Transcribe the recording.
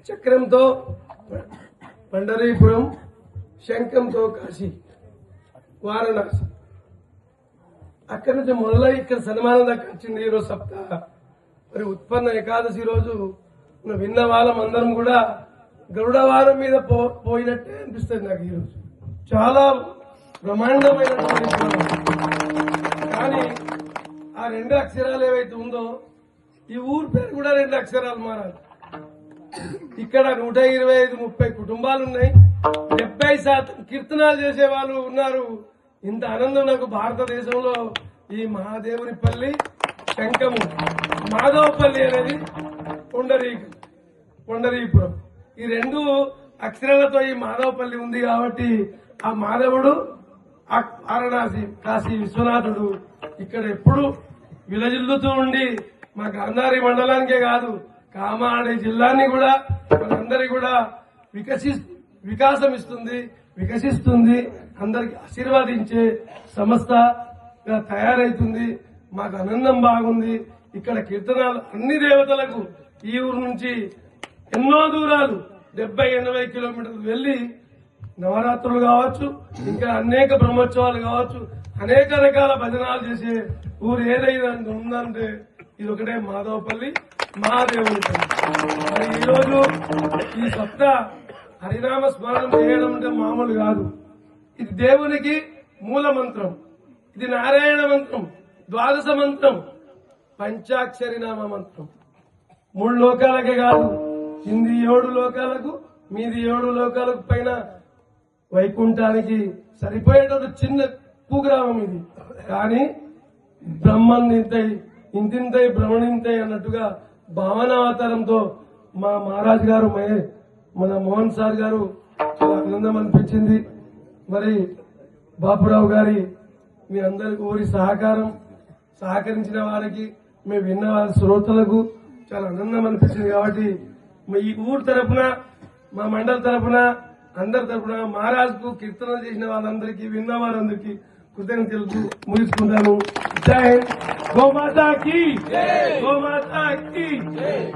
చక్రంతో పండరీపురం, శంఖంతో కాశీ, వారణాసి. అక్కడి నుంచి మొదలై ఇక్కడ సన్మానం దాకా వచ్చింది ఈరోజు సప్తాహ. మరి ఉత్పన్న ఏకాదశి రోజు విన్న వాళ్ళం అందరం కూడా గరుడవారం మీద పోయినట్టే అనిపిస్తుంది నాకు ఈరోజు. చాలా బ్రహ్మాండమైనటువంటి కానీ ఆ 2 అక్షరాలు ఏవైతే ఉందో ఈ ఊరు పేరు కూడా 2 అక్షరాలు మారాలి. ఇక్కడ 125-130 కుటుంబాలు ఉన్నాయి. 70% కీర్తనాలు చేసే వాళ్ళు ఉన్నారు. ఇంత ఆనందం నాకు భారతదేశంలో ఈ మహాదేవునిపల్లి, శంఖము, మాధవపల్లి అనేది పొండరీపురం, ఈ 2 అక్షరాలతో ఈ మాధవపల్లి ఉంది కాబట్టి ఆ మాధవుడు వారణాసి, కాశీ విశ్వనాథుడు ఇక్కడ ఎప్పుడు విలజిల్లుతూ ఉండి మా గాంధారి మండలానికే కాదు కామారెడ్డి జిల్లాని కూడా మనందరి కూడా వికాసం ఇస్తుంది, వికసిస్తుంది, అందరికి ఆశీర్వాదించే సంస్థగా తయారైతుంది. మాకు ఆనందం బాగుంది. ఇక్కడ కీర్తనాలు అన్ని దేవతలకు ఈ ఊరు నుంచి ఎన్నో దూరాలు 70-80 కిలోమీటర్లు వెళ్లి నవరాత్రులు కావచ్చు, ఇంకా అనేక బ్రహ్మోత్సవాలు కావచ్చు, అనేక రకాల భజనాలు చేసే ఊరు ఏదైనా ఉందంటే ఇది ఒకటే మాధవపల్లి, మహాదేవుని పల్లి. మరి ఈరోజు ఈ సప్త హరినామ స్మరణం చేయడం అంటే మామూలు కాదు. ఇది దేవునికి మూల మంత్రం, ఇది నారాయణ మంత్రం, ద్వాదశ మంత్రం, పంచాక్షరి నామ మంత్రం. 3 లోకాలకే కాదు, కింది 7 లోకాలకు, మీది 7 లోకాలకు పైన వైకుంఠానికి సరిపోయేటది చిన్న కుగ్రామం ఇది. కానీ ఇంతింతై భ్రమణింతై అన్నట్టుగా భావనావతారంతో మా మహారాజ్ గారు, మన మోహన్ సార్ గారు చాలా ఆనందం అనిపించింది. మరి బాపురావు గారి మీ అందరికి ఊరి సహకరించిన వారికి, మేము విన్న వారి శ్రోతలకు చాలా ఆనందం అనిపించింది. కాబట్టి ఈ ఊరు తరఫున, మా మండలి తరఫున, అందరి తరఫున మహారాజ్కు కీర్తన చేసిన వాళ్ళందరికీ, విన్న వారందరికీ కృతజ్ఞతలు ముగించుకుంటాను. జై హింద్. గోమాతా కీ, గోమాతా కీ.